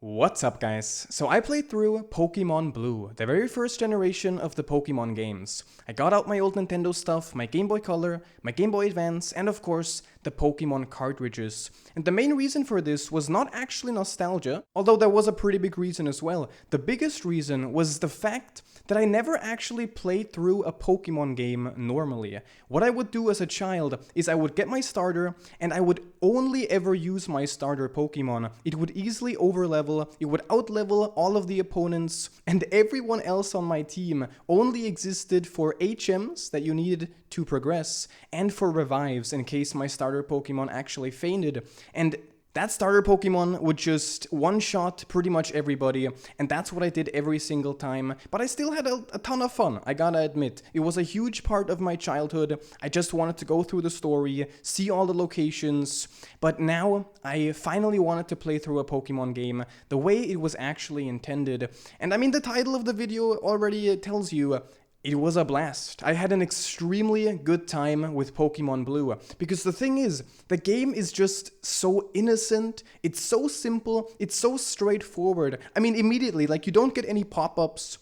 What's up, guys? So I played through Pokemon Blue, the very first generation of the Pokemon games. I got out my old Nintendo stuff, my Game Boy Color, my Game Boy Advance, and of course, the Pokemon cartridges. And the main reason for this was not actually nostalgia, although there was a pretty big reason as well. The biggest reason was the fact that I never actually played through a Pokemon game normally. What I would do as a child is I would get my starter, and I would only ever use my starter Pokemon. It would easily overlevel, it would outlevel all of the opponents, and everyone else on my team only existed for HMs that you needed to progress, and for revives in case my starter Pokemon actually fainted. And that starter Pokemon would just one-shot pretty much everybody, and that's what I did every single time. But I still had a ton of fun, I gotta admit. It was a huge part of my childhood. I just wanted to go through the story, see all the locations. But now, I finally wanted to play through a Pokemon game the way it was actually intended. And I mean, the title of the video already tells you, it was a blast. I had an extremely good time with Pokemon Blue, because the thing is, the game is just so innocent, it's so simple, it's so straightforward. I mean, immediately, like, you don't get any pop-ups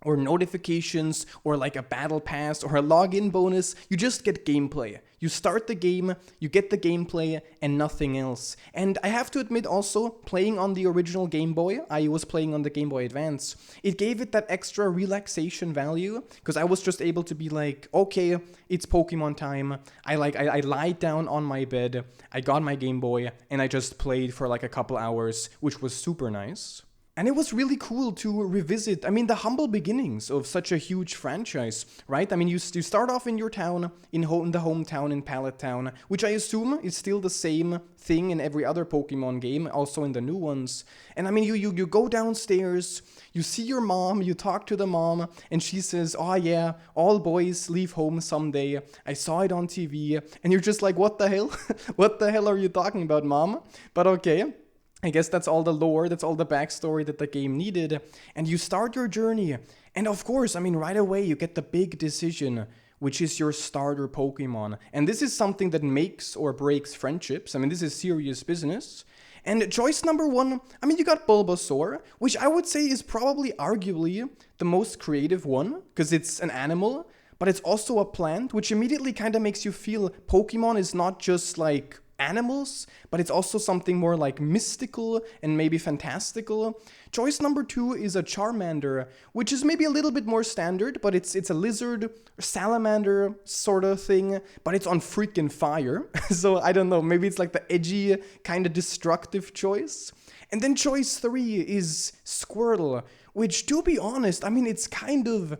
or notifications or like a battle pass or a login bonus. You just get gameplay. You start the game, you get the gameplay, and nothing else. And I have to admit also, playing on the original Game Boy, I was playing on the Game Boy Advance, it gave it that extra relaxation value, because I was just able to be like, okay, it's Pokemon time. I lied down on my bed, I got my Game Boy, and I just played for like a couple hours, which was super nice. And it was really cool to revisit, I mean, the humble beginnings of such a huge franchise, right? I mean, you start off in your town, in the hometown in Pallet Town, which I assume is still the same thing in every other Pokemon game, also in the new ones. And I mean, you go downstairs, you see your mom, you talk to the mom, and she says, oh yeah, all boys leave home someday. I saw it on TV. And you're just like, what the hell? What the hell are you talking about, mom? But okay. I guess that's all the lore, that's all the backstory that the game needed. And you start your journey. And of course, I mean, right away you get the big decision, which is your starter Pokemon. And this is something that makes or breaks friendships. I mean, this is serious business. And choice number one, I mean, you got Bulbasaur, which I would say is probably arguably the most creative one, because it's an animal, but it's also a plant, which immediately kind of makes you feel Pokemon is not just like animals, but it's also something more like mystical and maybe fantastical. Choice number two is a Charmander, which is maybe a little bit more standard, but it's a lizard, salamander sort of thing, but it's on freaking fire. So I don't know, maybe it's like the edgy, kind of destructive choice. And then choice three is Squirtle, which, to be honest, I mean, it kind of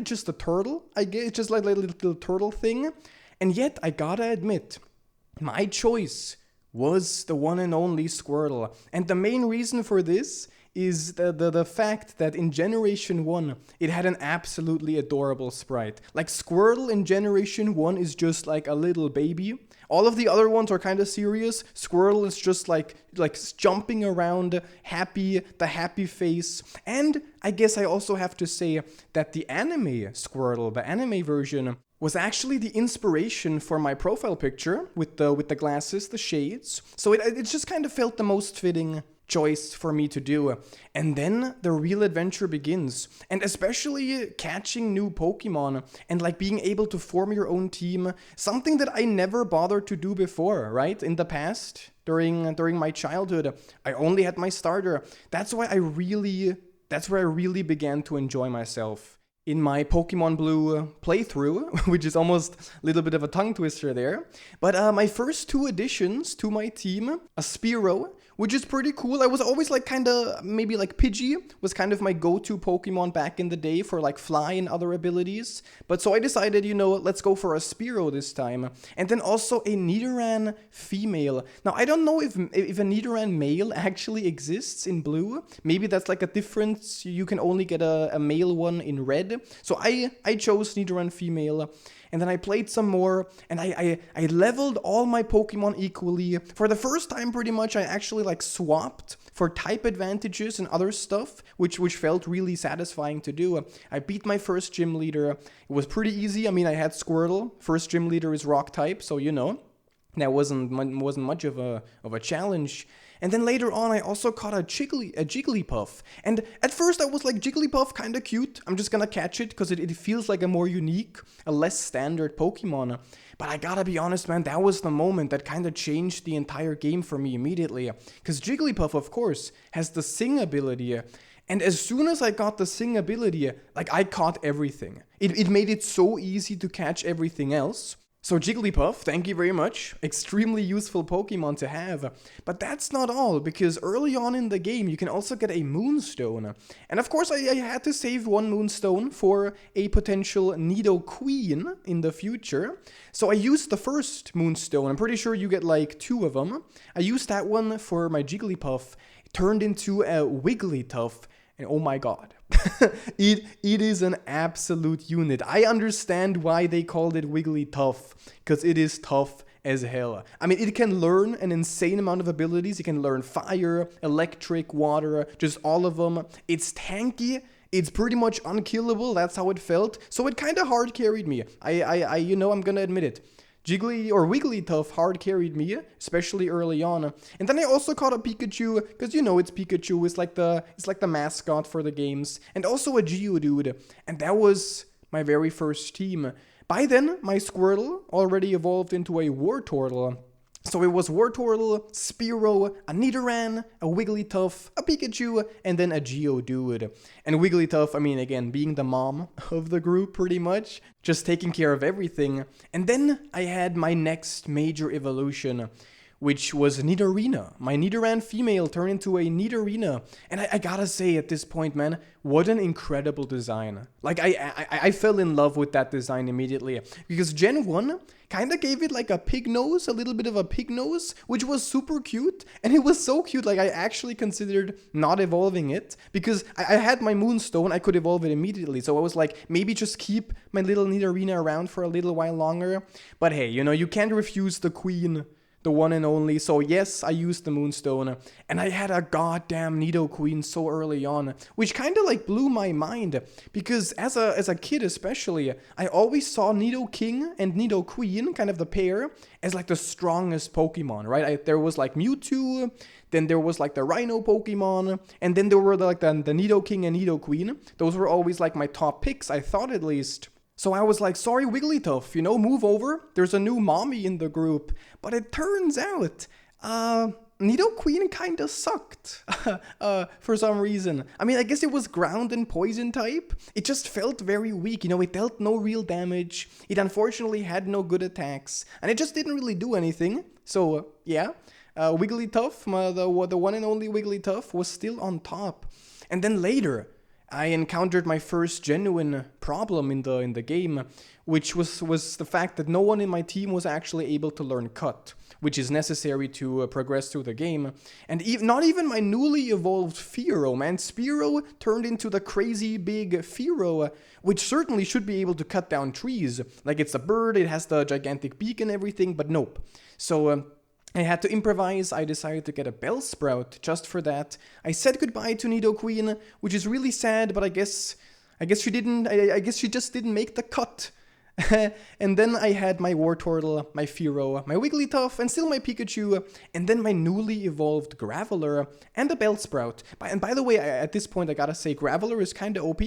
just a turtle, I guess. It's just like a little turtle thing. And yet, I gotta admit, my choice was the one and only Squirtle. And the main reason for this is the fact that in Generation 1, it had an absolutely adorable sprite. Like, Squirtle in Generation 1 is just like a little baby. All of the other ones are kind of serious. Squirtle is just like jumping around, happy, the happy face. And I guess I also have to say that the anime Squirtle, the anime version, was actually the inspiration for my profile picture with the glasses, the shades. So it just kind of felt the most fitting choice for me to do. And then the real adventure begins. And especially catching new Pokemon and like being able to form your own team, something that I never bothered to do before, right? In the past, during my childhood, I only had my starter. That's where I really began to enjoy myself in my Pokemon Blue playthrough, which is almost a little bit of a tongue twister there. But my first two additions to my team, a Spearow, which is pretty cool. I was always like maybe like Pidgey was kind of my go-to Pokemon back in the day for like fly and other abilities. But so I decided, let's go for a Spearow this time. And then also a Nidoran female. Now, I don't know if a Nidoran male actually exists in Blue. Maybe that's like a difference. You can only get a male one in red. So I chose Nidoran female. And then I played some more, and I leveled all my Pokemon equally. For the first time, pretty much, I actually like swapped for type advantages and other stuff, which felt really satisfying to do. I beat my first gym leader. It was pretty easy. I mean, I had Squirtle. First gym leader is rock type, so that wasn't much of a challenge. And then later on, I also caught a Jigglypuff. And at first I was like, Jigglypuff, kinda cute. I'm just gonna catch it because it feels like a more unique, a less standard Pokemon. But I gotta be honest, man, that was the moment that kind of changed the entire game for me immediately. Because Jigglypuff, of course, has the Sing ability. And as soon as I got the Sing ability, like, I caught everything. It made it so easy to catch everything else. So Jigglypuff, thank you very much. Extremely useful Pokemon to have. But that's not all, because early on in the game you can also get a Moonstone. And of course I had to save one Moonstone for a potential Nidoqueen in the future. So I used the first Moonstone. I'm pretty sure you get like 2 of them. I used that one for my Jigglypuff. It turned into a Wigglytuff. And oh my god, it is an absolute unit. I understand why they called it Wigglytuff, because it is tough as hell. I mean, it can learn an insane amount of abilities. It can learn fire, electric, water, just all of them. It's tanky. It's pretty much unkillable. That's how it felt. So it kind of hard carried me. I'm gonna admit it. Wigglytuff hard carried me, especially early on. And then I also caught a Pikachu, because it's Pikachu, it's like the mascot for the games, and also a Geodude. And that was my very first team. By then, my Squirtle already evolved into a Wartortle. So it was Wartortle, Spearow, a Nidoran, a Wigglytuff, a Pikachu, and then a Geodude. And Wigglytuff, I mean, again, being the mom of the group pretty much, just taking care of everything. And then I had my next major evolution, which was Nidorina. My Nidoran female turned into a Nidorina. And I gotta say at this point, man, what an incredible design. Like, I fell in love with that design immediately. Because Gen 1 kind of gave it like a pig nose, a little bit of a pig nose, which was super cute. And it was so cute, like I actually considered not evolving it. Because I had my Moonstone, I could evolve it immediately. So I was like, maybe just keep my little Nidorina around for a little while longer. But hey, you can't refuse the queen, the one and only. So yes, I used the Moonstone, and I had a goddamn Nidoqueen so early on, which kind of like blew my mind, because as a kid especially, I always saw Nidoking and Nidoqueen, kind of the pair, as like the strongest Pokemon, right? There was like Mewtwo, then there was like the Rhino Pokemon, and then there were like the Nidoking and Nidoqueen. Those were always like my top picks, I thought at least. So I was like, sorry Wigglytuff, move over. There's a new mommy in the group. But it turns out, Nidoqueen kinda sucked, for some reason. I mean, I guess it was ground and poison type. It just felt very weak, it dealt no real damage. It unfortunately had no good attacks, and it just didn't really do anything. So, Wigglytuff, the one and only Wigglytuff, was still on top. And then later, I encountered my first genuine problem in the game, which was the fact that no one in my team was actually able to learn Cut, which is necessary to progress through the game. And not even my newly evolved Fearow, man. Spearow turned into the crazy big Fearow, which certainly should be able to cut down trees. Like, it's a bird, it has the gigantic beak and everything, but nope. So, I had to improvise. I decided to get a Bellsprout just for that. I said goodbye to Nidoqueen, which is really sad, but I guess she didn't. I guess she just didn't make the cut. And then I had my Wartortle, my Fearow, my Wigglytuff, and still my Pikachu, and then my newly evolved Graveler and a Bellsprout. And by the way, at this point I gotta say, Graveler is kinda OP.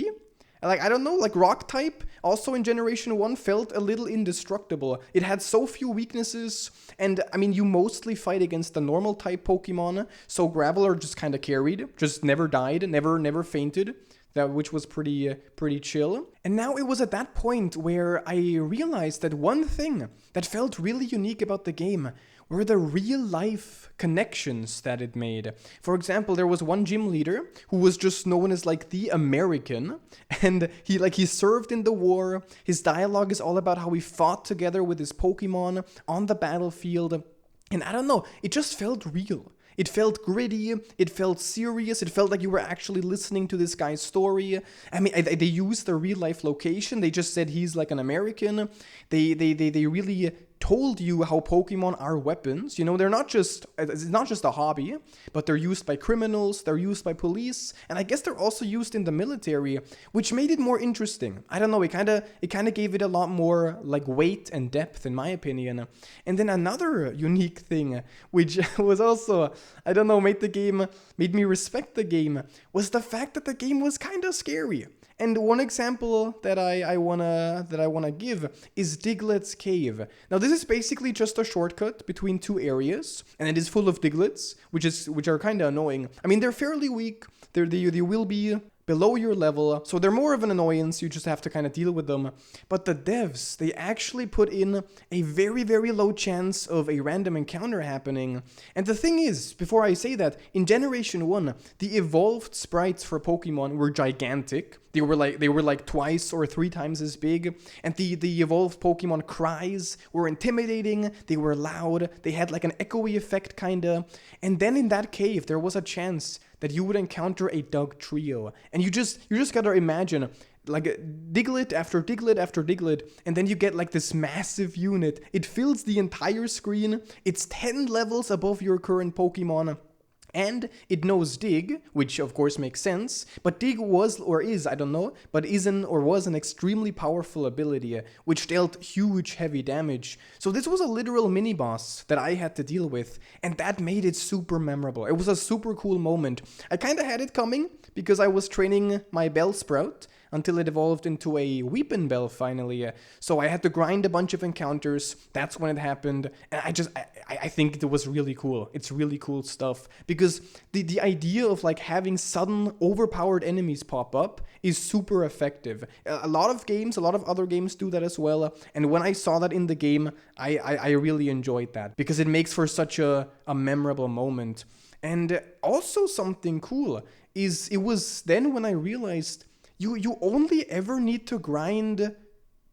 Like, I don't know, like Rock type, also in Generation 1, felt a little indestructible. It had so few weaknesses, and I mean, you mostly fight against the normal type Pokemon, so Graveler just kind of carried, just never died, never fainted, which was pretty chill. And now it was at that point where I realized that one thing that felt really unique about the game were the real-life connections that it made. For example, there was one gym leader who was just known as like the American, and he served in the war. His dialogue is all about how he fought together with his Pokemon on the battlefield, and I don't know, it just felt real. It felt gritty, it felt serious, it felt like you were actually listening to this guy's story. I mean, they used the real-life location, they just said he's like an American. They really told you how Pokemon are weapons. You know, it's not just a hobby, but they're used by criminals, they're used by police, and I guess they're also used in the military, which made it more interesting. I don't know, it kind of gave it a lot more like weight and depth in my opinion. And then another unique thing, which was also, I don't know, made me respect the game, was the fact that the game was kind of scary. And one example that I wanna give is Diglett's Cave. Now this is basically just a shortcut between two areas, and it is full of Diglets, which are kind of annoying. I mean, they're fairly weak. They will be below your level, so they're more of an annoyance. You just have to kind of deal with them. But the devs, they actually put in a very, very low chance of a random encounter happening. And the thing is, before I say that, in Generation 1, the evolved sprites for Pokemon were gigantic. They were like twice or three times as big, and the evolved Pokemon cries were intimidating, they were loud, they had like an echoey effect kinda, and then in that cave there was a chance that you would encounter a Dugtrio, and you just gotta imagine like Diglett after Diglett after Diglett, and then you get like this massive unit. It fills the entire screen, it's 10 levels above your current Pokemon. And it knows Dig, which of course makes sense, but Dig was or is, I don't know, but was an extremely powerful ability, which dealt huge heavy damage. So this was a literal mini-boss that I had to deal with, and that made it super memorable. It was a super cool moment. I kinda had it coming, because I was training my Bellsprout, until it evolved into a Weepinbell finally. So I had to grind a bunch of encounters. That's when it happened. And I think it was really cool. It's really cool stuff. Because the idea of like having sudden overpowered enemies pop up is super effective. A lot of other games do that as well. And when I saw that in the game, I really enjoyed that. Because it makes for such a memorable moment. And also something cool is it was then when I realized you only ever need to grind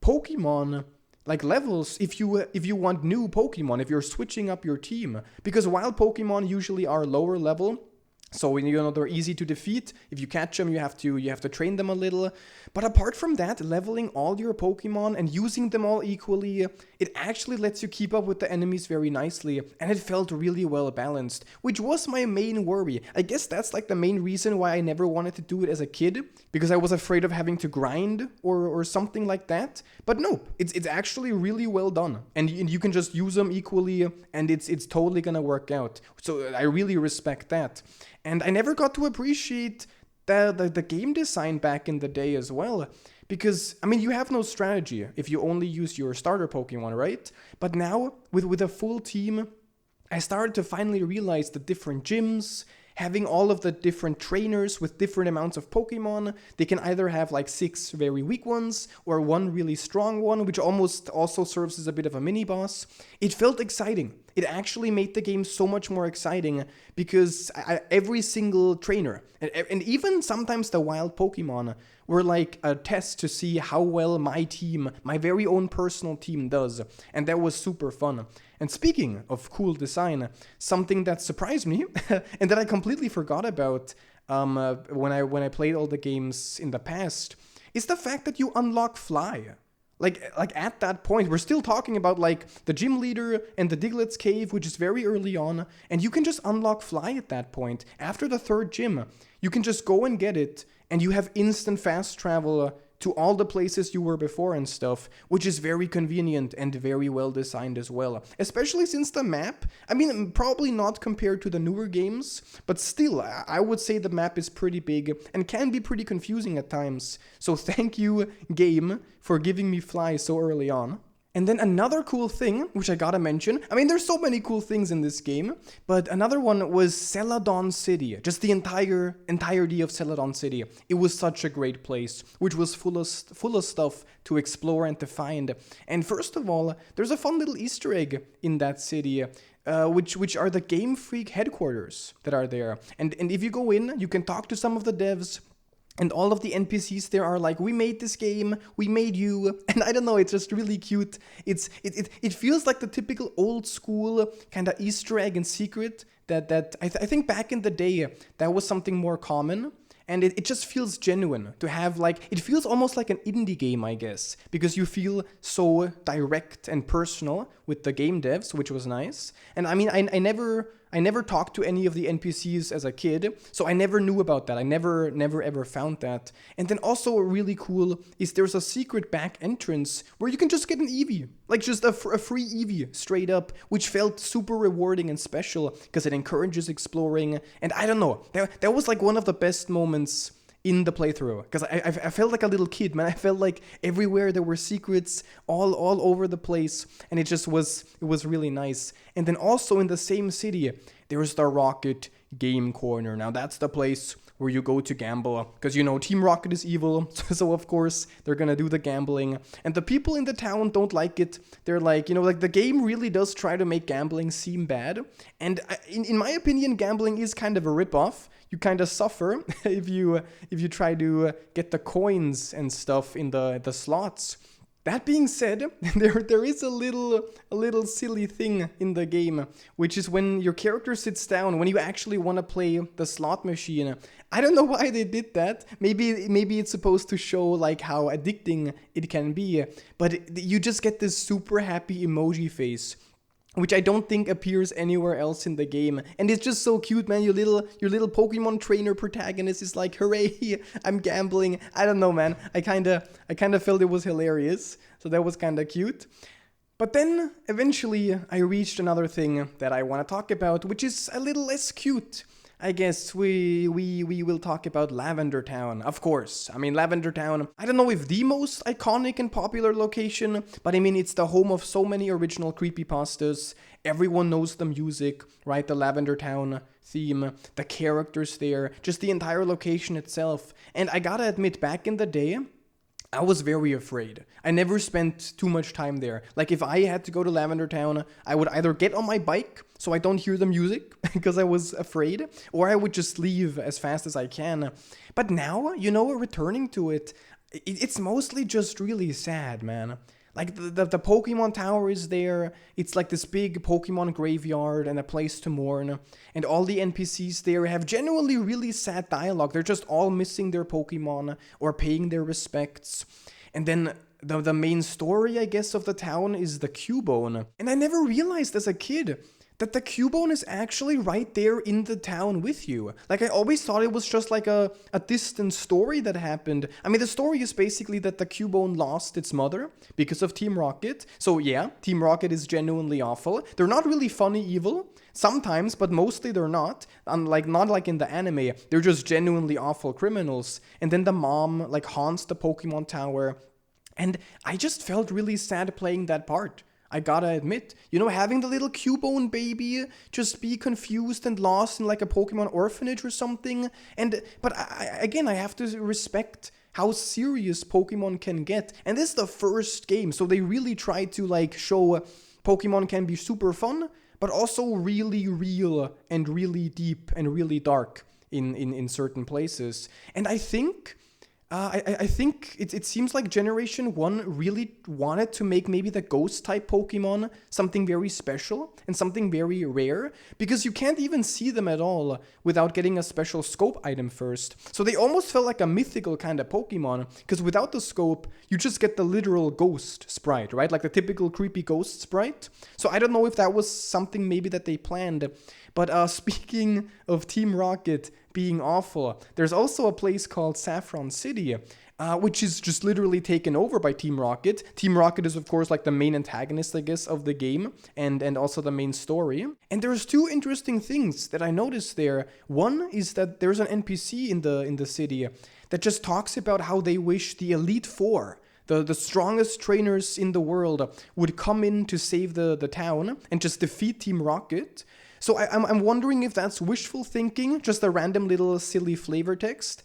Pokemon like levels if you want new Pokemon, if you're switching up your team. Because wild Pokemon usually are lower level, so they're easy to defeat. If you catch them, you have to train them a little. But apart from that, leveling all your Pokemon and using them all equally, it actually lets you keep up with the enemies very nicely, and it felt really well balanced, which was my main worry. I guess that's like the main reason why I never wanted to do it as a kid, because I was afraid of having to grind or something like that. But no, it's actually really well done, and you can just use them equally, and it's totally gonna work out. So I really respect that. And I never got to appreciate the game design back in the day as well. Because, I mean, you have no strategy if you only use your starter Pokemon, right? But now, with a full team, I started to finally realize the different gyms, having all of the different trainers with different amounts of Pokemon. They can either have like 6 very weak ones or 1 really strong one, which almost also serves as a bit of a mini-boss. It felt exciting. It actually made the game so much more exciting because every single trainer, and even sometimes the wild Pokemon, were like a test to see how well my team, my very own personal team does. And that was super fun. And speaking of cool design, something that surprised me and that I completely forgot about when I played all the games in the past is the fact that you unlock Fly. Like at that point, we're still talking about like the gym leader and the Diglett's Cave, which is very early on, and you can just unlock Fly at that point. After the 3rd gym, you can just go and get it, and you have instant fast travel to all the places you were before and stuff, which is very convenient and very well designed as well. Especially since the map, I mean, probably not compared to the newer games, but still, I would say the map is pretty big and can be pretty confusing at times. So thank you, game, for giving me Fly so early on. And then another cool thing, which I gotta mention, I mean, there's so many cool things in this game, but another one was Celadon City, just the entirety of Celadon City. It was such a great place, which was full of stuff to explore and to find. And first of all, there's a fun little Easter egg in that city, which are the Game Freak headquarters that are there. And if you go in, you can talk to some of the devs. And all of the NPCs there are like, we made this game, we made you, and I don't know, it's just really cute. It feels like the typical old school kind of Easter egg and secret I think back in the day that was something more common. And it just feels genuine to have like, it feels almost like an indie game, I guess, because you feel so direct and personal with the game devs, which was nice. And I mean, I never talked to any of the NPCs as a kid, so I never knew about that. I never ever found that. And then also really cool is there's a secret back entrance where you can just get an Eevee, like just a free Eevee straight up, which felt super rewarding and special because it encourages exploring. And I don't know, that was like one of the best moments in the playthrough, because I felt like a little kid, man. I felt like everywhere there were secrets all over the place, and it was really nice. And then also in the same city, there's the Rocket Game Corner. Now that's the place where you go to gamble, because you know Team Rocket is evil, so of course they're gonna do the gambling. And the people in the town don't like it. They're like, you know, like the game really does try to make gambling seem bad. And in my opinion, gambling is kind of a ripoff. You kind of suffer if you try to get the coins and stuff in the slots. That being said, there is a little silly thing in the game, which is when your character sits down, when you actually want to play the slot machine. I don't know why they did that. Maybe it's supposed to show like how addicting it can be, but you just get this super happy emoji face, which I don't think appears anywhere else in the game. And it's just so cute, man. Your little Pokemon trainer protagonist is like, hooray, I'm gambling. I don't know, man. I kinda felt it was hilarious. So that was kinda cute. But then, eventually, I reached another thing that I want to talk about, which is a little less cute. I guess we will talk about Lavender Town, of course. I mean, Lavender Town, I don't know if the most iconic and popular location, but I mean, it's the home of so many original creepypastas. Everyone knows the music, right? The Lavender Town theme, the characters there, just the entire location itself. And I gotta admit, back in the day, I was very afraid. I never spent too much time there. Like, if I had to go to Lavender Town, I would either get on my bike so I don't hear the music because I was afraid, or I would just leave as fast as I can. But now, you know, returning to it, it's mostly just really sad, man. Like, the Pokemon Tower is there, it's like this big Pokemon graveyard and a place to mourn, and all the NPCs there have genuinely really sad dialogue. They're just all missing their Pokemon or paying their respects. And then the main story, I guess, of the town is the Cubone. And I never realized as a kid that the Cubone is actually right there in the town with you. Like, I always thought it was just like a distant story that happened. I mean, the story is basically that the Cubone lost its mother because of Team Rocket. So yeah, Team Rocket is genuinely awful. They're not really funny evil. Sometimes, but mostly they're not. Unlike, not like in the anime. They're just genuinely awful criminals. And then the mom, like, haunts the Pokemon Tower. And I just felt really sad playing that part. I gotta admit, you know, having the little Cubone baby just be confused and lost in like a Pokemon orphanage or something. But I have to respect how serious Pokemon can get. And this is the first game, so they really try to like show Pokemon can be super fun, but also really real and really deep and really dark in certain places. And I think I think it seems like Generation 1 really wanted to make maybe the Ghost-type Pokemon something very special and something very rare, because you can't even see them at all without getting a special scope item first. So they almost felt like a mythical kind of Pokemon, because without the scope, you just get the literal ghost sprite, right? Like the typical creepy ghost sprite. So I don't know if that was something maybe that they planned. But speaking of Team Rocket being awful, there's also a place called Saffron City, which is just literally taken over by Team Rocket. Team Rocket is, of course, like the main antagonist, I guess, of the game, and also the main story. And there's two interesting things that I noticed there. One is that there's an NPC in the city that just talks about how they wish the Elite Four, the strongest trainers in the world, would come in to save the town and just defeat Team Rocket. So I'm wondering if that's wishful thinking, just a random little silly flavor text,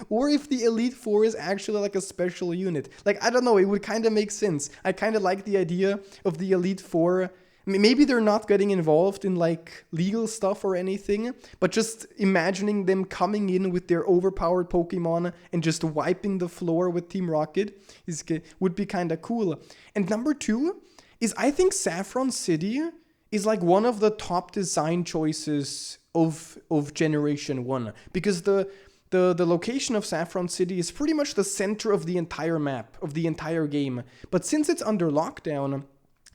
or if the Elite Four is actually like a special unit. Like, I don't know, it would kind of make sense. I kind of like the idea of the Elite Four. Maybe they're not getting involved in like legal stuff or anything, but just imagining them coming in with their overpowered Pokemon and just wiping the floor with Team Rocket would be kind of cool. And number two is, I think Saffron City is like one of the top design choices of Generation 1. Because the location of Saffron City is pretty much the center of the entire map, of the entire game. But since it's under lockdown,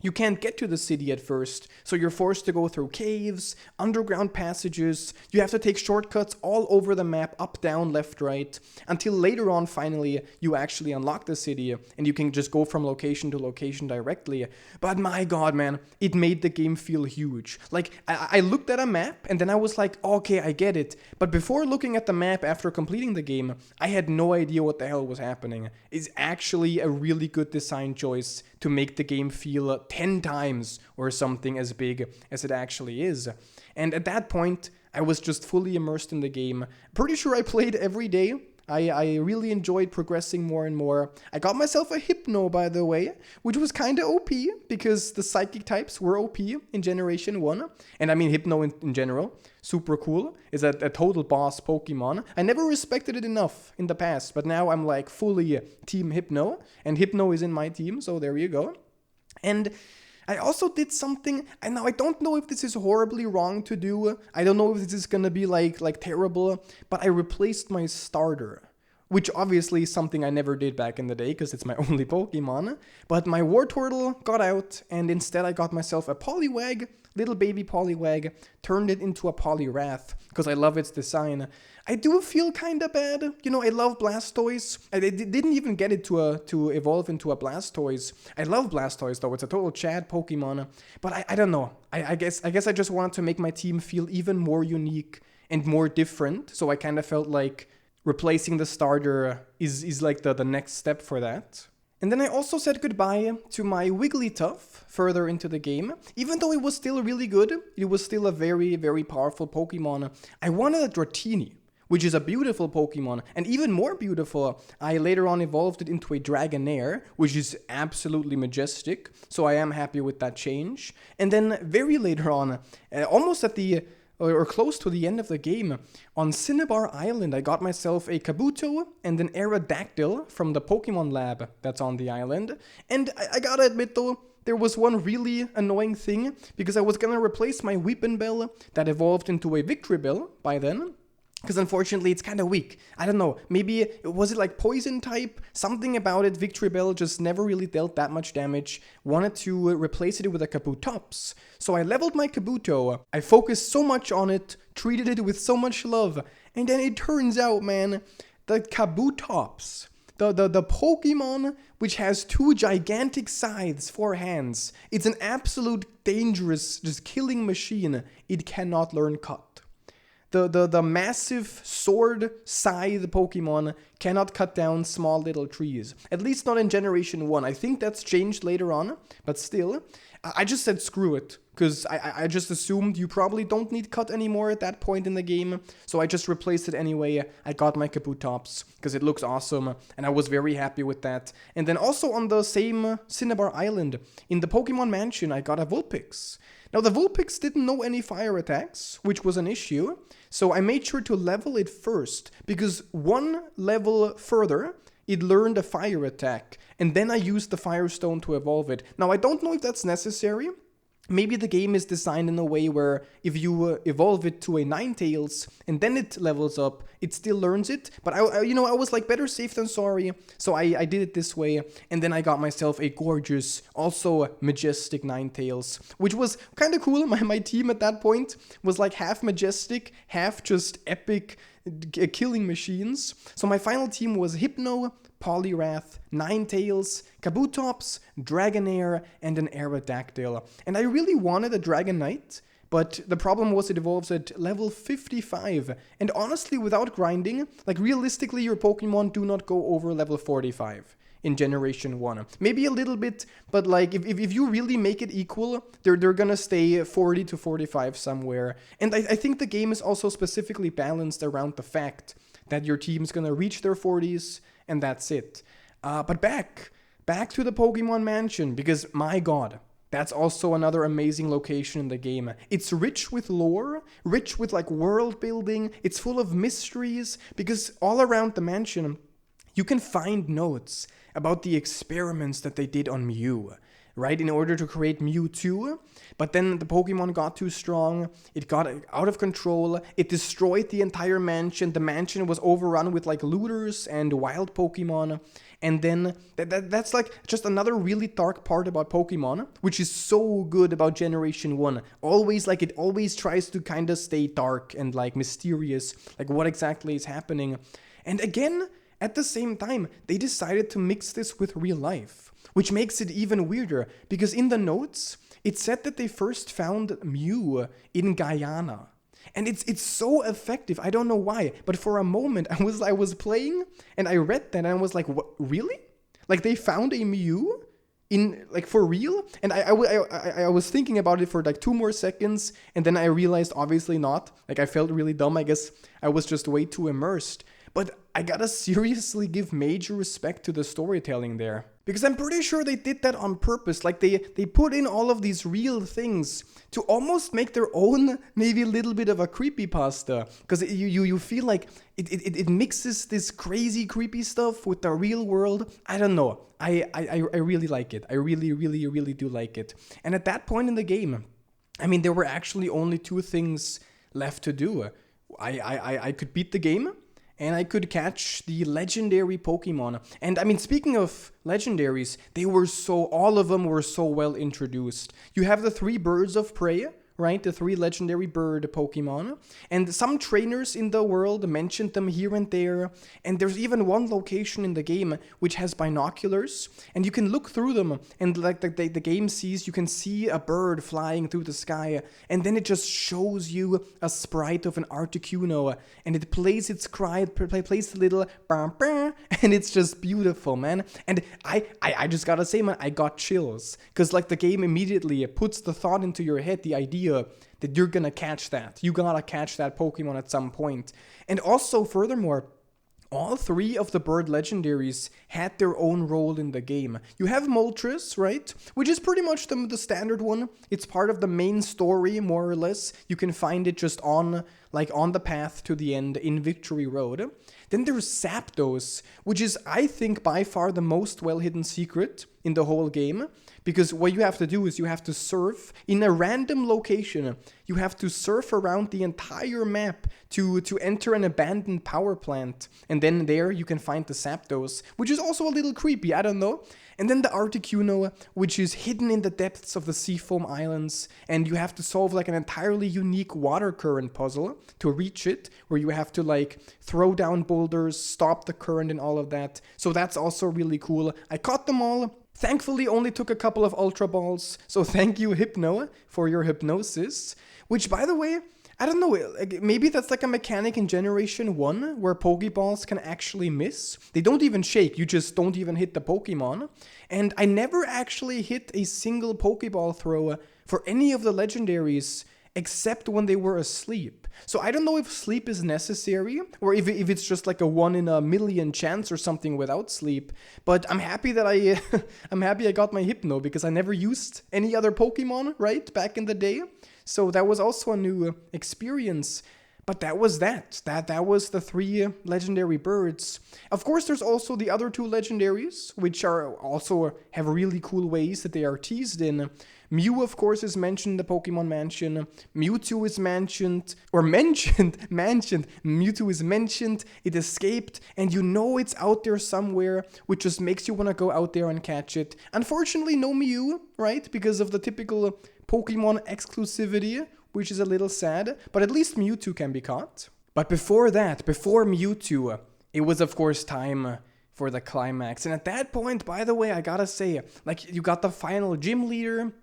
you can't get to the city at first, so you're forced to go through caves, underground passages, you have to take shortcuts all over the map, up, down, left, right, until later on, finally, you actually unlock the city, and you can just go from location to location directly. But my god, man, it made the game feel huge. Like, I looked at a map, and then I was like, okay, I get it. But before looking at the map after completing the game, I had no idea what the hell was happening. It's actually a really good design choice to make the game feel 10 times or something as big as it actually is. And at that point, I was just fully immersed in the game. Pretty sure I played every day. I really enjoyed progressing more and more. I got myself a Hypno, by the way, which was kind of OP, because the psychic types were OP in Generation 1. And I mean Hypno in general, super cool. It's a total boss Pokemon. I never respected it enough in the past, but now I'm like fully Team Hypno, and Hypno is in my team, so there you go. And I also did something, and now I don't know if this is horribly wrong to do. I don't know if this is gonna be like terrible, but I replaced my starter, which obviously is something I never did back in the day because it's my only Pokemon. But my Wartortle got out, and instead I got myself a Poliwag, little baby Poliwag, turned it into a Poliwrath because I love its design. I do feel kind of bad. You know, I love Blastoise. I didn't even get it to evolve into a Blastoise. I love Blastoise, though. It's a total Chad Pokemon. But I don't know. I guess I just wanted to make my team feel even more unique and more different. So I kind of felt like replacing the starter is like the next step for that. And then I also said goodbye to my Wigglytuff further into the game. Even though it was still really good, it was still a very, very powerful Pokemon. I wanted a Dratini, which is a beautiful Pokemon, and even more beautiful, I later on evolved it into a Dragonair, which is absolutely majestic, so I am happy with that change. And then very later on, almost at the or close to the end of the game, on Cinnabar Island, I got myself a Kabuto and an Aerodactyl from the Pokemon Lab that's on the island. And I gotta admit though, there was one really annoying thing, because I was gonna replace my Weepinbell that evolved into a Victreebel by then. Because unfortunately, it's kind of weak. I don't know, maybe, was it like poison type? Something about it, Victreebel just never really dealt that much damage. Wanted to replace it with a Kabutops. So I leveled my Kabuto, I focused so much on it, treated it with so much love, and then it turns out, man, the Kabutops, the Pokemon which has 2 gigantic scythes, 4 hands, it's an absolute dangerous, just killing machine. It cannot learn Cut. The massive sword scythe Pokemon cannot cut down small little trees. At least not in Generation 1. I think that's changed later on, but still. I just said screw it, because I just assumed you probably don't need Cut anymore at that point in the game, so I just replaced it anyway. I got my Kabutops, because it looks awesome, and I was very happy with that. And then also on the same Cinnabar Island, in the Pokemon Mansion, I got a Vulpix. Now, the Vulpix didn't know any fire attacks, which was an issue, so I made sure to level it first, because one level further, it learned a fire attack, and then I used the Firestone to evolve it. Now, I don't know if that's necessary. Maybe the game is designed in a way where if you evolve it to a Ninetales and then it levels up, it still learns it. But I was like, better safe than sorry. So I did it this way, and then I got myself a gorgeous, also majestic Ninetales, which was kind of cool. My team at that point was like half majestic, half just epic killing machines. So my final team was Hypno, Poliwrath, Ninetales, Kabutops, Dragonair, and an Aerodactyl. And I really wanted a Dragonite, but the problem was it evolves at level 55. And honestly, without grinding, like realistically, your Pokemon do not go over level 45 in Generation 1. Maybe a little bit, but like if you really make it equal, they're gonna stay 40 to 45 somewhere. And I think the game is also specifically balanced around the fact that your team's gonna reach their 40s, and that's it. But back to the Pokemon Mansion, because my god, that's also another amazing location in the game. It's rich with lore, rich with like world building, it's full of mysteries, because all around the mansion, you can find notes about the experiments that they did on Mew. right, in order to create Mewtwo. But then the Pokemon got too strong, it got out of control, it destroyed the entire mansion. The mansion was overrun with like looters and wild Pokemon. And then that's like just another really dark part about Pokemon, which is so good about Generation 1. Always, like, it always tries to kind of stay dark and like mysterious, like what exactly is happening. And again, at the same time, they decided to mix this with real life, which makes it even weirder, because in the notes, it said that they first found Mew in Guyana. And it's so effective. I don't know why, but for a moment I was playing and I read that and I was like, what, really? Like they found a Mew in, like, for real? And I was thinking about it for like 2 more seconds, and then I realized obviously not. Like I felt really dumb. I guess I was just way too immersed. But I gotta seriously give major respect to the storytelling there. Because I'm pretty sure they did that on purpose. Like they put in all of these real things to almost make their own, maybe a little bit of a creepypasta. Because you feel like it mixes this crazy creepy stuff with the real world. I don't know. I really like it. I really do like it. And at that point in the game, I mean, there were actually only 2 things left to do. I could beat the game, and I could catch the legendary Pokemon. And I mean, speaking of legendaries, all of them were so well introduced. You have the 3 birds of prey, right? The 3 legendary bird Pokemon. And some trainers in the world mentioned them here and there. And there's even one location in the game which has binoculars. And you can look through them. And like the game sees, you can see a bird flying through the sky. And then it just shows you a sprite of an Articuno. And it plays its cry, plays a little bam bam. And it's just beautiful, man. And I just gotta say, man, I got chills. Because like the game immediately puts the thought into your head, the idea that you're gonna catch that. You gotta catch that Pokemon at some point. And also, furthermore, all 3 of the bird legendaries had their own role in the game. You have Moltres, right? Which is pretty much the standard one. It's part of the main story, more or less. You can find it just on the path to the end in Victory Road. Then there's Zapdos, which is, I think, by far the most well-hidden secret in the whole game. Because what you have to do is you have to surf in a random location. You have to surf around the entire map to enter an abandoned power plant. And then there you can find the Zapdos, which is also a little creepy, I don't know. And then the Articuno, which is hidden in the depths of the Seafoam Islands. And you have to solve like an entirely unique water current puzzle to reach it, where you have to like throw down boulders, stop the current and all of that. So that's also really cool. I caught them all. Thankfully, only took a couple of Ultra Balls, so thank you, Hypno, for your hypnosis. Which, by the way, I don't know, maybe that's like a mechanic in Generation 1, where Pokeballs can actually miss. They don't even shake, you just don't even hit the Pokemon. And I never actually hit a single Pokeball throw for any of the legendaries, except when they were asleep. So I don't know if sleep is necessary, or if it's just like a 1 in a million chance or something without sleep. But I'm happy that I'm happy I got my Hypno, because I never used any other Pokemon, right, back in the day. So that was also a new experience. But that was that was the 3 legendary birds. Of course, there's also the other 2 legendaries, which are also have really cool ways that they are teased in. Mew, of course, is mentioned in the Pokemon Mansion. Mewtwo is mentioned. Mewtwo is mentioned. It escaped, and you know it's out there somewhere, which just makes you want to go out there and catch it. Unfortunately, no Mew, right? Because of the typical Pokemon exclusivity, which is a little sad, but at least Mewtwo can be caught. But before that, before Mewtwo, it was of course time for the climax. And at that point, by the way, I gotta say, like, you got the final gym leader,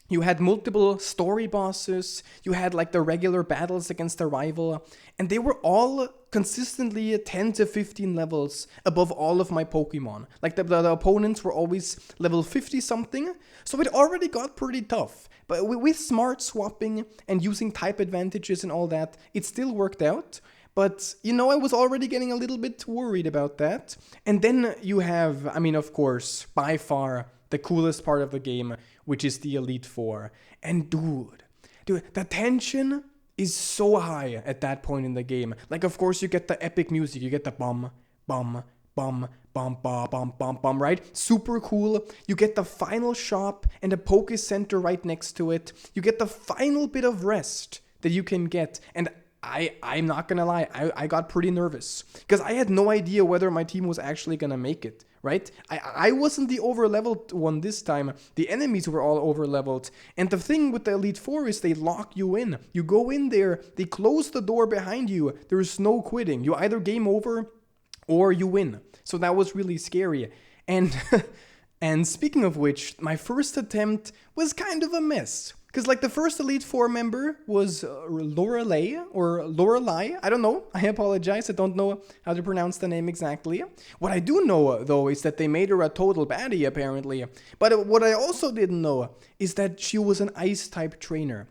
you had multiple story bosses, you had like the regular battles against the rival, and they were all consistently 10 to 15 levels above all of my Pokemon. Like the opponents were always level 50 something, so it already got pretty tough. But with smart swapping and using type advantages and all that, it still worked out. But, you know, I was already getting a little bit worried about that. And then you have, I mean, of course, by far the coolest part of the game, which is the Elite Four. And dude, the tension is so high at that point in the game. Like, of course, you get the epic music. You get the bum, bum, bum, bum, bum, bum, bum, bum, right? Super cool. You get the final shop and a Poke Center right next to it. You get the final bit of rest that you can get. And I'm not gonna lie, I got pretty nervous because I had no idea whether my team was actually gonna make it, right? I wasn't the over-leveled one this time. The enemies were all over-leveled. And the thing with the Elite Four is they lock you in. You go in there, they close the door behind you. There's no quitting. You either game over or you win. So that was really scary. And and speaking of which, my first attempt was kind of a mess. Because, like, the first Elite Four member was Lorelei, or Lorelei, I don't know, I apologize, I don't know how to pronounce the name exactly. What I do know, though, is that they made her a total baddie, apparently. But what I also didn't know is that she was an Ice-type trainer.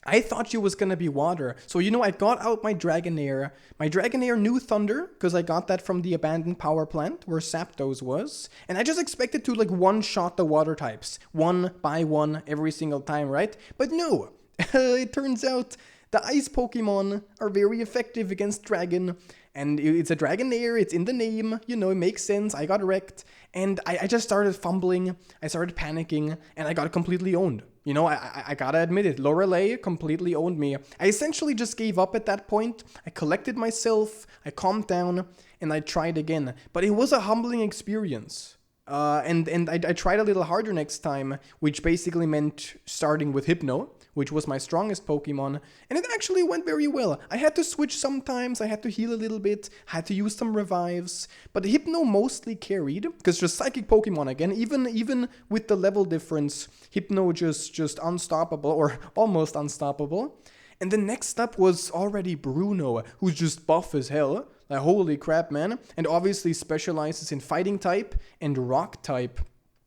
I thought she was gonna be water. So, I got out my Dragonair. My Dragonair knew Thunder, because I got that from the abandoned power plant where Zapdos was. And I just expected to, like, one-shot the water types. One by one every single time, right? But no. It turns out the ice Pokemon are very effective against Dragon. And it's a Dragonair, it's in the name, it makes sense. I got wrecked. And I just started fumbling. I started panicking. And I got completely owned. I gotta admit it, Lorelei completely owned me. I essentially just gave up at that point. I collected myself, I calmed down, and I tried again. But it was a humbling experience. And I tried a little harder next time, which basically meant starting with Hypno, which was my strongest Pokemon, and it actually went very well. I had to switch sometimes, I had to heal a little bit, had to use some revives, but Hypno mostly carried, because just Psychic Pokemon again, even with the level difference, Hypno just unstoppable, or almost unstoppable. And the next up was already Bruno, who's just buff as hell. Like, holy crap, man. And obviously specializes in Fighting type and Rock type.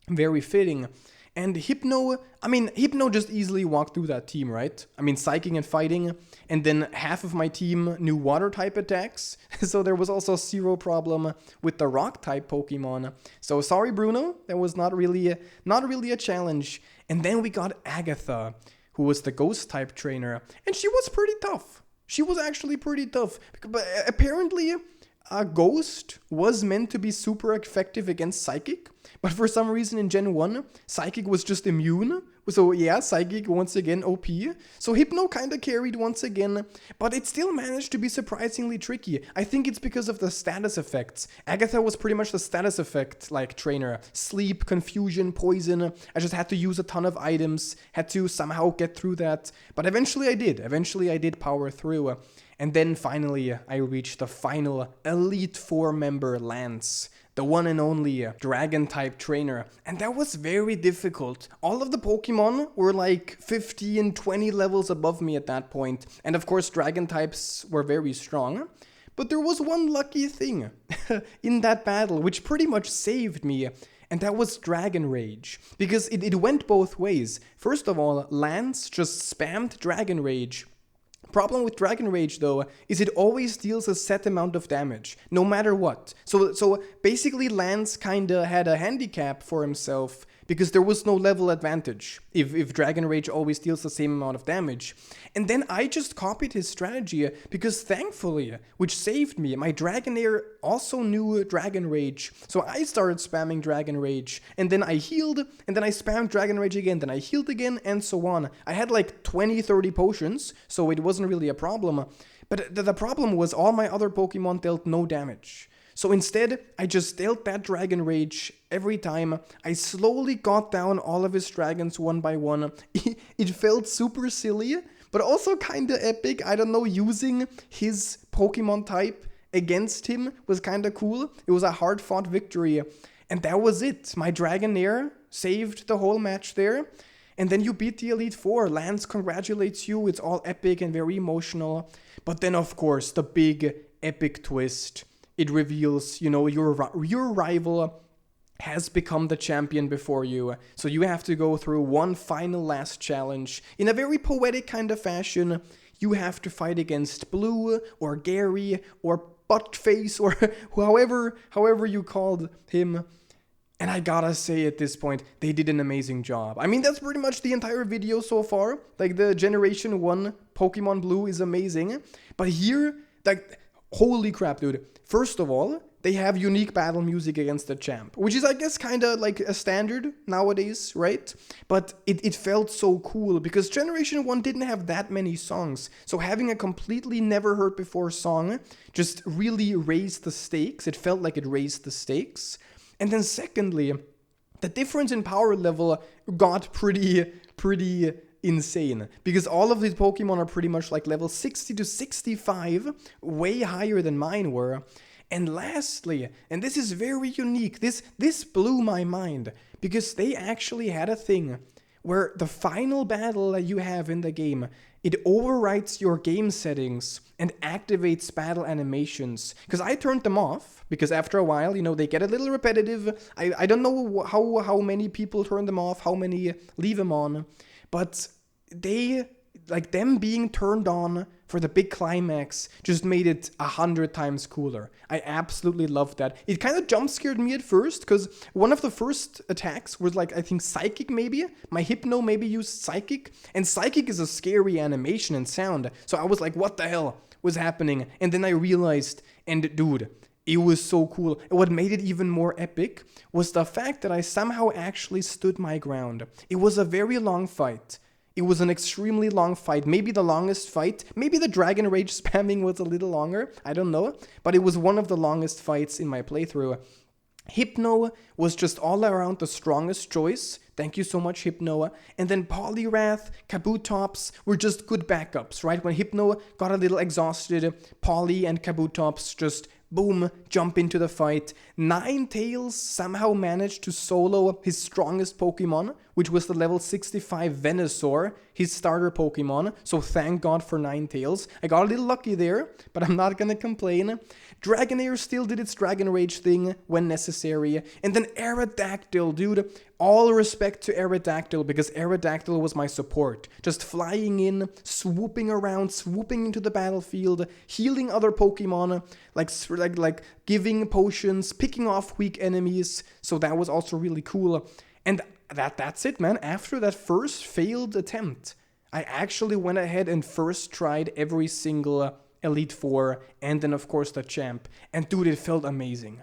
Very fitting. And Hypno just easily walked through that team, right? Psychic and Fighting, and then half of my team knew Water-type attacks, so there was also zero problem with the Rock-type Pokemon. So sorry, Bruno, that was not really a challenge. And then we got Agatha, who was the Ghost-type trainer, and she was pretty tough. She was actually pretty tough, but apparently Ghost was meant to be super effective against Psychic, but for some reason in Gen 1, Psychic was just immune. So yeah, Psychic once again OP. So Hypno kinda carried once again, but it still managed to be surprisingly tricky. I think it's because of the status effects. Agatha was pretty much the status effect like trainer. Sleep, confusion, poison. I just had to use a ton of items, had to somehow get through that. But eventually I did. Eventually I did power through. And then finally I reached the final Elite Four member, Lance. The one and only Dragon-type trainer. And that was very difficult. All of the Pokemon were like 15, 20 levels above me at that point. And of course, Dragon-types were very strong. But there was one lucky thing in that battle, which pretty much saved me. And that was Dragon Rage. Because it went both ways. First of all, Lance just spammed Dragon Rage. Problem with Dragon Rage, though, is it always deals a set amount of damage, no matter what. So basically Lance kinda had a handicap for himself because there was no level advantage if Dragon Rage always deals the same amount of damage. And then I just copied his strategy because thankfully, which saved me, my Dragonair also knew Dragon Rage. So I started spamming Dragon Rage, and then I healed, and then I spammed Dragon Rage again, then I healed again, and so on. I had like 20-30 potions, so it wasn't really a problem. But the problem was all my other Pokemon dealt no damage. So instead, I just dealt that Dragon Rage every time. I slowly got down all of his dragons one by one. It felt super silly, but also kinda epic. I don't know, using his Pokemon type against him was kinda cool. It was a hard-fought victory. And that was it. My Dragonair saved the whole match there. And then you beat the Elite Four. Lance congratulates you. It's all epic and very emotional. But then, of course, the big epic twist. It reveals, your rival has become the champion before you. So you have to go through one final last challenge. In a very poetic kind of fashion, you have to fight against Blue or Gary or Buttface or however you called him. And I gotta say at this point, they did an amazing job. That's pretty much the entire video so far. Like, the Generation 1 Pokemon Blue is amazing. But here, like, Holy crap, dude. First of all, they have unique battle music against the champ, which is, I guess, kind of like a standard nowadays, right? But it felt so cool because Generation 1 didn't have that many songs. So having a completely never heard before song just really raised the stakes. It felt like it raised the stakes. And then secondly, the difference in power level got pretty insane because all of these Pokemon are pretty much like level 60 to 65, way higher than mine were. And lastly, and this is very unique, this blew my mind because they actually had a thing where the final battle that you have in the game, it overwrites your game settings and activates battle animations. Because I turned them off, because after a while, they get a little repetitive. I don't know how many people turn them off, how many leave them on, but them being turned on for the big climax just made it 100 times cooler. I absolutely loved that. It kind of jump scared me at first, because one of the first attacks was I think Psychic maybe? My Hypno maybe used Psychic, and Psychic is a scary animation and sound, so I was like, what the hell was happening? And then I realized, and dude, it was so cool. And what made it even more epic was the fact that I somehow actually stood my ground. It was a very long fight. It was an extremely long fight, maybe the longest fight. Maybe the Dragon Rage spamming was a little longer, I don't know. But it was one of the longest fights in my playthrough. Hypno was just all around the strongest choice. Thank you so much, Hypno. And then Poliwrath, Kabutops were just good backups, right? When Hypno got a little exhausted, Poly and Kabutops just boom, jump into the fight. Ninetales somehow managed to solo his strongest Pokemon, which was the level 65 Venusaur, his starter Pokemon. So thank God for Ninetales. I got a little lucky there, but I'm not gonna complain. Dragonair still did its Dragon Rage thing when necessary. And then Aerodactyl, dude. All respect to Aerodactyl, because Aerodactyl was my support. Just flying in, swooping around, swooping into the battlefield, healing other Pokemon, like giving potions, picking off weak enemies. So that was also really cool. And that's it, man. After that first failed attempt, I actually went ahead and first tried every single Elite Four, and then of course the champ. And dude, it felt amazing.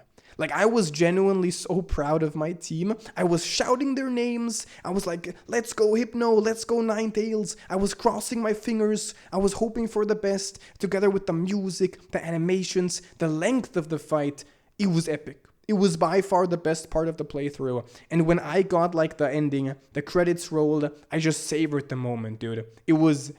I was genuinely so proud of my team. I was shouting their names. I was like, let's go Hypno, let's go Ninetales. I was crossing my fingers. I was hoping for the best. Together with the music, the animations, the length of the fight, it was epic. It was by far the best part of the playthrough. And when I got the ending, the credits rolled, I just savored the moment, dude. It was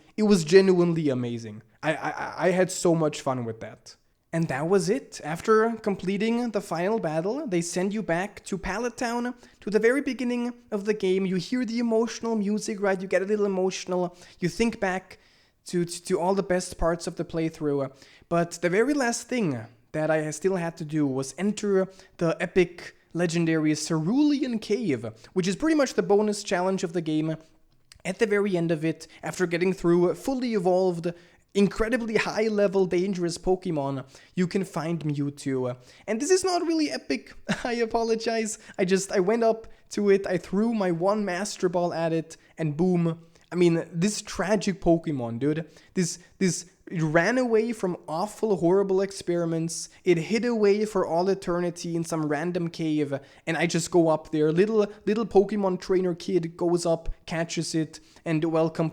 genuinely amazing. I had so much fun with that. And that was it. After completing the final battle, they send you back to Pallet Town, to the very beginning of the game. You hear the emotional music, right? You get a little emotional. You think back to all the best parts of the playthrough. But the very last thing that I still had to do was enter the epic, legendary Cerulean Cave, which is pretty much the bonus challenge of the game. At the very end of it, after getting through fully evolved, incredibly high-level, dangerous Pokemon, you can find Mewtwo. And this is not really epic, I apologize. I went up to it, I threw my one Master Ball at it, and boom. I mean, this tragic Pokemon, dude. It ran away from awful, horrible experiments. It hid away for all eternity in some random cave, and I just go up there. Little Pokemon trainer kid goes up, catches it, and welcome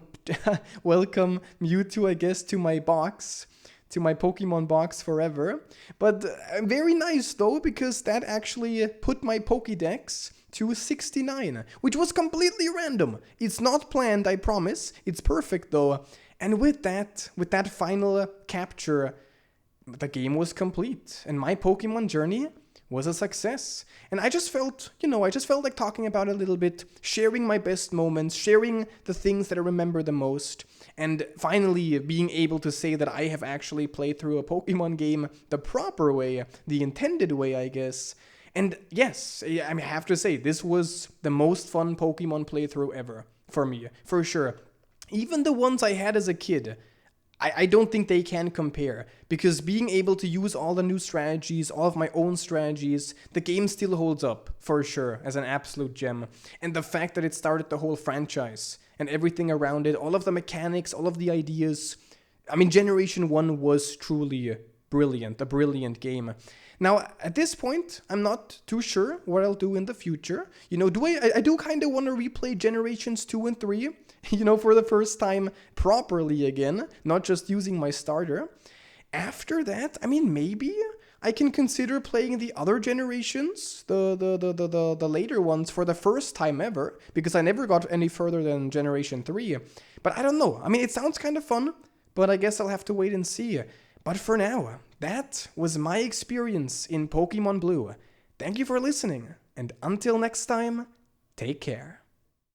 Mewtwo, I guess, to my box, to my Pokemon box forever. But very nice though, because that actually put my Pokédex to 69, which was completely random. It's not planned, I promise. It's perfect though. And with that final capture, the game was complete, and my Pokemon journey was a success. And I just felt like talking about it a little bit, sharing my best moments, sharing the things that I remember the most, and finally being able to say that I have actually played through a Pokemon game the proper way, the intended way, I guess. And yes, I have to say, this was the most fun Pokemon playthrough ever, for me, for sure. Even the ones I had as a kid, I don't think they can compare, because being able to use all the new strategies, all of my own strategies, the game still holds up, for sure, as an absolute gem. And the fact that it started the whole franchise, and everything around it, all of the mechanics, all of the ideas. I mean, Generation 1 was truly brilliant, a brilliant game. Now, at this point, I'm not too sure what I'll do in the future. You know, I do kind of want to replay Generations 2 and 3, you know, for the first time properly again, not just using my starter. After that, I mean, maybe I can consider playing the other generations, the later ones, for the first time ever, because I never got any further than Generation 3. But I don't know. I mean, it sounds kind of fun, but I guess I'll have to wait and see. But for now, that was my experience in Pokemon Blue. Thank you for listening, and until next time, take care.